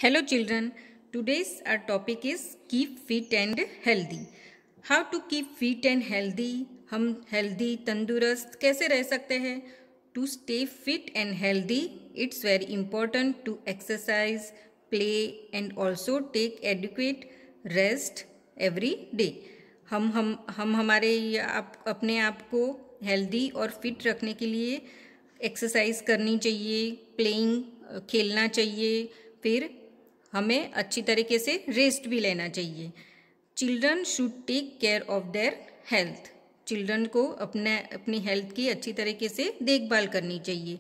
Hello children, today's our topic is keep fit and healthy. How to keep fit and healthy? हम healthy तंदुरुस्त कैसे रह सकते हैं? To stay fit and healthy, it's very important to exercise, play and also take adequate rest every day. हम हमारे अपने आप को हेल्दी और फिट रखने के लिए एक्सरसाइज करनी चाहिए, प्लेइंग खेलना चाहिए, फिर हमें अच्छी तरीके से रेस्ट भी लेना चाहिए. Children should take care of their health. Children को अपनी हेल्थ की अच्छी तरीके से देखभाल करनी चाहिए.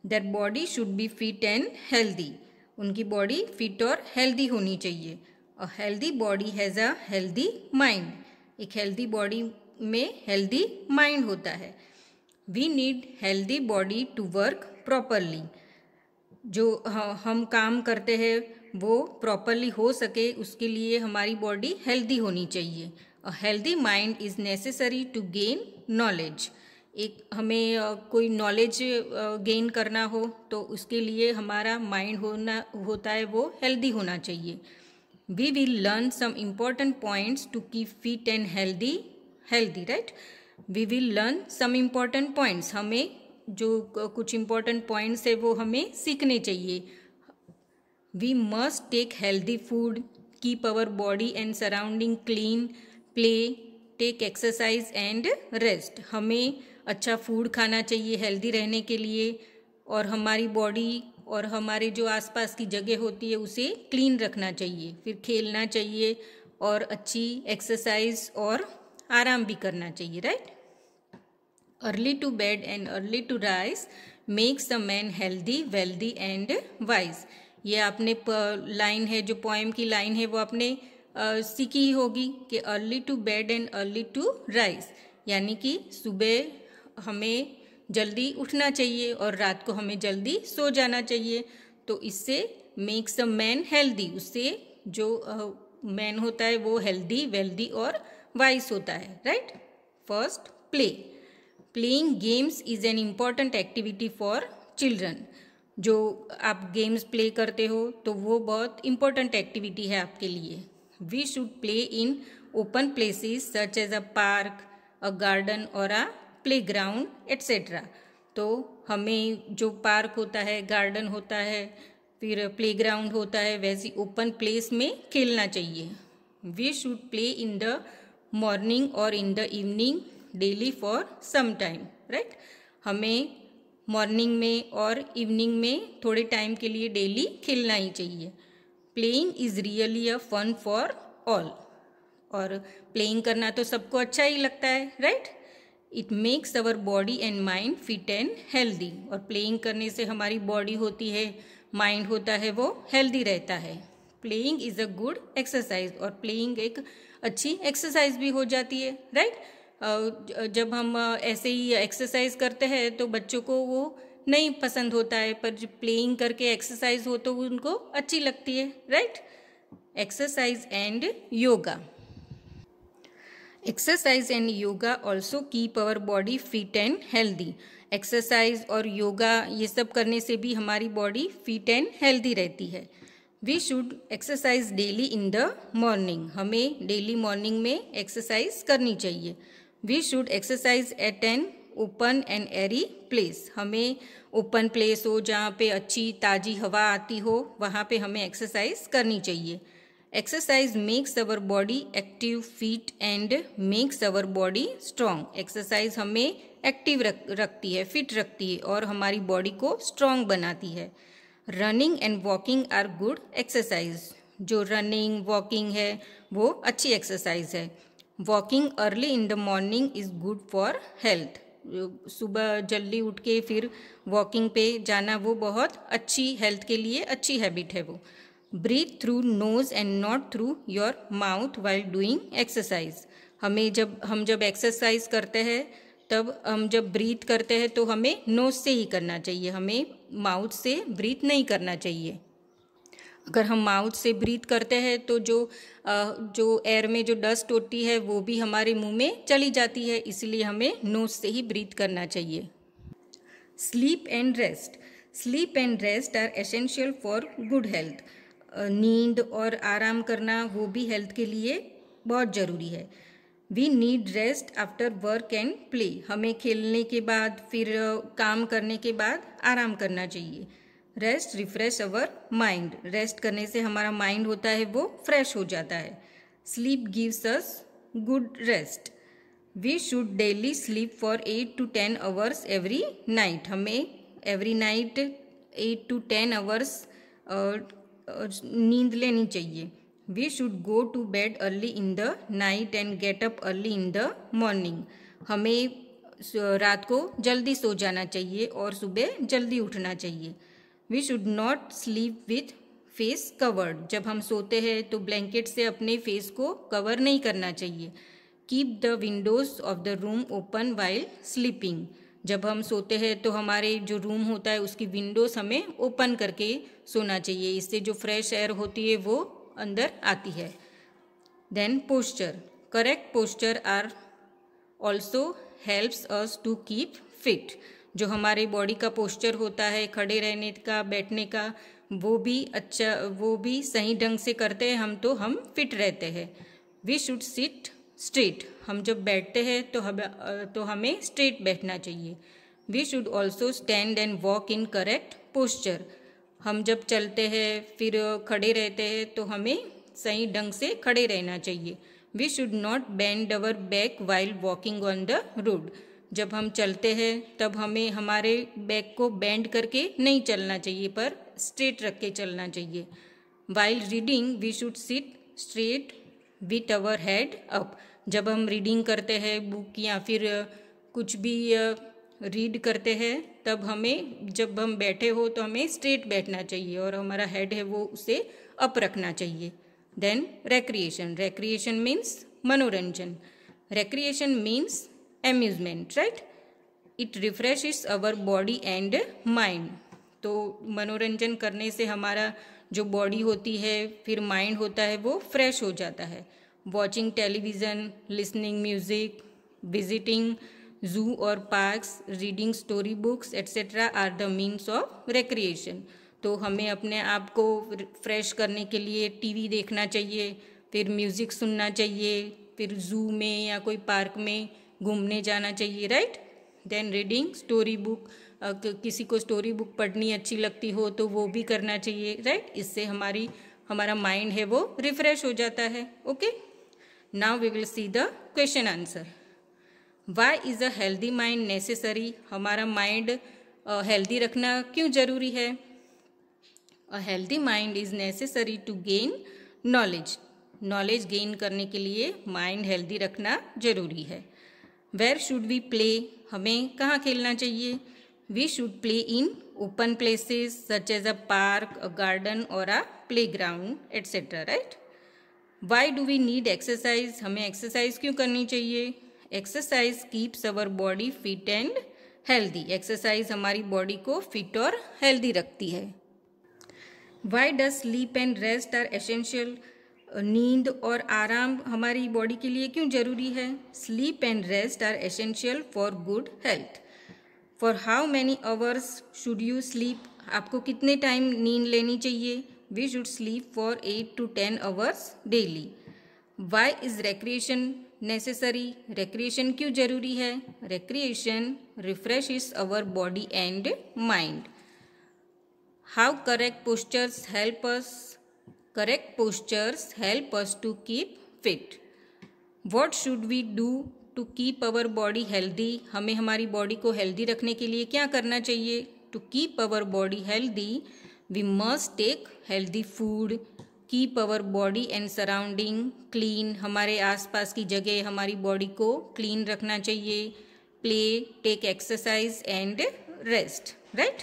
Their body should be fit and healthy. उनकी बॉडी फिट और हेल्दी होनी चाहिए. A healthy body has a healthy mind. एक हेल्दी बॉडी में हेल्दी माइंड होता है. We need healthy body to work properly. जो हम काम करते हैं वो प्रॉपरली हो सके उसके लिए हमारी बॉडी हेल्दी होनी चाहिए. A healthy mind is necessary to gain knowledge. एक हमें कोई नॉलेज गेन करना हो तो उसके लिए हमारा माइंड होता है वो हेल्दी होना चाहिए. We will learn some important points to keep fit and healthy right. We will learn some important points. हमें जो कुछ इम्पॉर्टेंट पॉइंट्स है वो हमें सीखने चाहिए. We must take healthy food, keep our body and surrounding clean, play, take exercise and rest. हमें अच्छा फूड खाना चाहिए हेल्दी रहने के लिए और हमारी बॉडी और हमारे जो आसपास की जगह होती है उसे क्लीन रखना चाहिए. फिर खेलना चाहिए और अच्छी एक्सरसाइज और आराम भी करना चाहिए right. Early to bed and early to rise makes the man healthy, wealthy and wise. ये आपने लाइन है, जो पोएम की लाइन है वो आपने सीखी ही होगी कि early to bed and early to rise, यानी कि सुबह हमें जल्दी उठना चाहिए और रात को हमें जल्दी सो जाना चाहिए. तो इससे मेक्स द मैन हेल्दी. उससे जो मैन होता है वो हेल्दी, वेल्दी और वाइज होता है right. First, play. Playing games is an important activity for children. जो आप गेम्स प्ले करते हो तो वो बहुत इम्पोर्टेंट एक्टिविटी है आपके लिए. We should play in open places such as a park, a garden और अ प्ले ग्राउंड एट्सेट्रा. तो हमें जो पार्क होता है, गार्डन होता है, फिर प्ले ग्राउंड होता है, वैसी ओपन प्लेस में खेलना चाहिए. We should play in the morning और in the evening daily for some time right. हमें मॉर्निंग में और इवनिंग में थोड़े टाइम के लिए डेली खेलना ही चाहिए. Playing is really a fun for all. और प्लेइंग करना तो सबको अच्छा ही लगता है right. It makes our body and mind fit and healthy. और प्लेइंग करने से हमारी बॉडी होती है, माइंड होता है, वो हेल्दी रहता है. Playing is a good exercise. और प्लेइंग एक अच्छी एक्सरसाइज भी हो जाती है राइट. जब हम ऐसे ही एक्सरसाइज करते हैं तो बच्चों को वो नहीं पसंद होता है, पर जब प्लेइंग करके एक्सरसाइज हो तो उनको अच्छी लगती है right. Exercise and yoga. Exercise and yoga also keep our body fit and healthy. Exercise और योगा ये सब करने से भी हमारी बॉडी फिट एंड हेल्दी रहती है. We should exercise daily in the morning. हमें डेली मॉर्निंग में एक्सरसाइज करनी चाहिए. We should exercise at an open and airy place. हमें ओपन प्लेस हो जहाँ पे अच्छी ताज़ी हवा आती हो, वहाँ पे हमें एक्सरसाइज करनी चाहिए. Exercise makes our body active, fit and makes our body strong. Exercise हमें एक्टिव रखती है, फिट रखती है और हमारी बॉडी को स्ट्रॉन्ग बनाती है. Running and walking are good exercise. जो रनिंग वॉकिंग है वो अच्छी एक्सरसाइज है. Walking early in the morning is good for health. सुबह जल्दी उठ के फिर वॉकिंग पे जाना वो बहुत अच्छी हेल्थ के लिए अच्छी हैबिट है वो. Breathe through nose and not through your mouth while doing exercise. हमें जब एक्सरसाइज करते हैं तब हम जब ब्रीथ करते हैं तो हमें नोज से ही करना चाहिए, हमें माउथ से ब्रीथ नहीं करना चाहिए. अगर हम माउथ से ब्रीथ करते हैं तो जो एयर में जो डस्ट होती है वो भी हमारे मुंह में चली जाती है, इसलिए हमें नोज से ही ब्रीथ करना चाहिए. Sleep and rest. Sleep and rest are essential for good health. नींद और आराम करना वो भी हेल्थ के लिए बहुत ज़रूरी है। We need rest after work and play, हमें खेलने के बाद फिर काम करने के बाद आराम करना चाहिए। Rest refresh our mind, rest करने से हमारा माइंड होता है वो फ्रेश हो जाता है। Sleep gives us good rest, we should daily sleep for 8 to 10 hours every night, हमें एवरी नाइट 8 to 10 आवर्स नींद लेनी चाहिए। We should go to bed early in the night and get up early in the morning, हमें रात को जल्दी सो जाना चाहिए और सुबह जल्दी उठना चाहिए। We should not sleep with face covered, जब हम सोते हैं तो ब्लैंकेट से अपने फेस को कवर नहीं करना चाहिए। Keep the Windows of the room open while sleeping, जब हम सोते हैं तो हमारे जो रूम होता है उसकी विंडोज हमें ओपन करके सोना चाहिए, इससे जो फ्रेश एयर होती है वो अंदर आती है। Then posture, correct posture are also helps us to keep fit, जो हमारे बॉडी का पोस्चर होता है खड़े रहने का बैठने का वो भी सही ढंग से करते हैं हम तो हम फिट रहते हैं। वी शुड सिट स्ट्रेट, हम जब बैठते हैं तो हमें स्ट्रेट बैठना चाहिए। We should also stand and walk in correct posture, हम जब चलते हैं फिर खड़े रहते हैं तो हमें सही ढंग से खड़े रहना चाहिए। We should not bend our back while walking on the road, जब हम चलते हैं तब हमें हमारे बैक को बेंड करके नहीं चलना चाहिए पर स्ट्रेट रख के चलना चाहिए। While reading we should sit straight with our head up, जब हम रीडिंग करते हैं बुक या फिर कुछ भी रीड करते हैं तब हमें जब हम बैठे हो तो हमें स्ट्रेट बैठना चाहिए और हमारा हेड है वो उसे अप रखना चाहिए। देन रेक्रिएशन, रेक्रिएशन मीन्स मनोरंजन, recreation means amusement, right, it refreshes our body and mind, तो मनोरंजन करने से हमारा जो बॉडी होती है फिर माइंड होता है वो फ्रेश हो जाता है। Watching television, listening music, visiting zoo और parks, reading story books etcetera are the means of recreation, तो हमें अपने आप को फ्रेश करने के लिए टीवी देखना चाहिए, फिर म्यूज़िक सुनना चाहिए, फिर जू में या कोई पार्क में घूमने जाना चाहिए, right. Then reading story book, किसी को स्टोरी बुक पढ़नी अच्छी लगती हो तो वो भी करना चाहिए, राइट, इससे हमारा माइंड है वो रिफ्रेश हो जाता है। Okay, now we will see the question answer. Why is a healthy mind necessary, हमारा माइंड हेल्दी रखना क्यों जरूरी है। A healthy mind is necessary to gain knowledge, knowledge gain करने के लिए माइंड हेल्दी रखना जरूरी है। वेयर शुड वी प्ले, हमें कहाँ खेलना चाहिए। We should play in open places such as a park, a garden और a playground etcetera, right. Why do we need exercise, हमें एक्सरसाइज क्यों करनी चाहिए। Exercise keeps our body fit and healthy, exercise हमारी body को fit और healthy रखती है। Why does sleep and rest are essential, नींद और आराम हमारी बॉडी के लिए क्यों जरूरी है। Sleep and rest are essential for good health. For how many hours should you sleep, आपको कितने टाइम नींद लेनी चाहिए। We should sleep for 8 to 10 hours daily. Why is recreation necessary, recreation क्यों जरूरी है। Recreation refreshes our body and mind. How correct postures help us, correct postures help us to keep fit. What should we do to keep our body healthy, हमें हमारी body को healthy रखने के लिए क्या करना चाहिए। To keep our body healthy we must take healthy food, keep our body and surrounding clean, हमारे आसपास की जगह हमारी बॉडी को क्लीन रखना चाहिए। Play, take exercise and rest, right.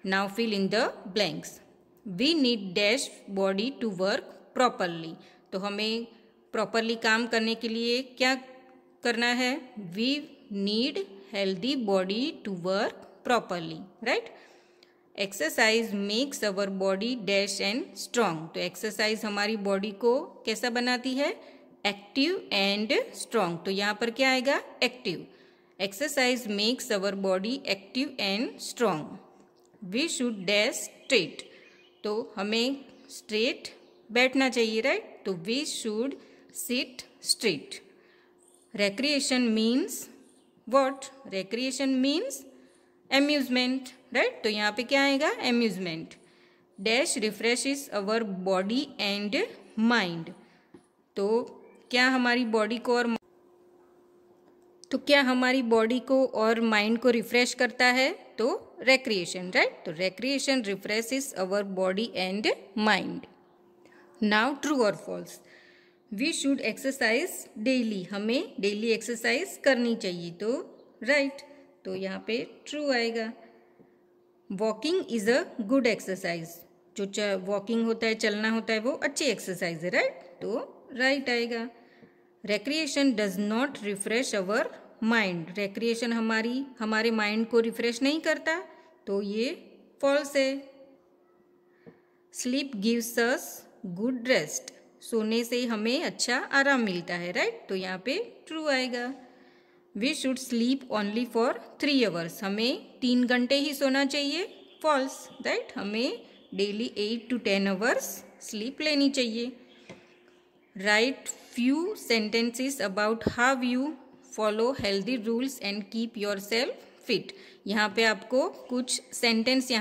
Now fill in the blanks. We need dash body to work properly, तो हमें प्रॉपरली काम करने के लिए क्या करना है। We need healthy body to work properly, right. Exercise makes our body dash and strong, तो एक्सरसाइज हमारी बॉडी को कैसा बनाती है, एक्टिव एंड स्ट्रॉन्ग, तो यहाँ पर क्या आएगा, active. Exercise makes our body active and strong. We should dash straight, तो हमें स्ट्रेट, बैठना चाहिए, राइट। तो we should sit straight. Recreation means what? Recreation means amusement, right. तो यहाँ पे क्या आएगा? Amusement. Dash refreshes our body and mind. तो क्या हमारी बॉडी को और माइंड को रिफ्रेश करता है? तो रिक्रिएशन, राइट। तो recreation refreshes our body and mind. Now true और false. We should exercise daily. हमें डेली एक्सरसाइज करनी चाहिए, तो राइट। तो यहाँ पे ट्रू आएगा। Walking is a good exercise. जो वॉकिंग होता है, चलना होता है, वो अच्छी एक्सरसाइज है, राइट। तो राइट आएगा। Recreation does not refresh our mind. Recreation हमारे माइंड को रिफ्रेश नहीं करता, तो ये फॉल्स है। Sleep gives us good rest. सोने से हमें अच्छा आराम मिलता है, राइट। तो यहाँ पे ट्रू आएगा। We should sleep only for 3 hours. हमें 3 घंटे ही सोना चाहिए, फॉल्स, राइट। हमें डेली 8 to 10 आवर्स स्लीप लेनी चाहिए। Right few sentences about how you follow healthy rules and keep yourself fit. यहाँ पे आपको कुछ सेंटेंस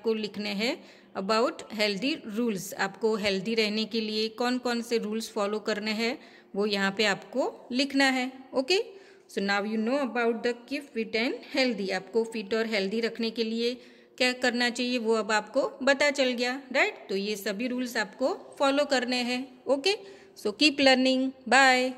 लिखने हैं अबाउट हेल्दी रूल्स। आपको हेल्दी रहने के लिए कौन कौन से रूल्स फॉलो करने हैं, वो यहाँ पे आपको लिखना है। Okay, so now you know about the keep fit and healthy. आपको फिट और हेल्दी रखने के लिए क्या करना चाहिए, वो अब आपको पता चल गया, राइट। तो ये सभी रूल्स आपको फॉलो करने हैं। Okay, so keep learning. Bye.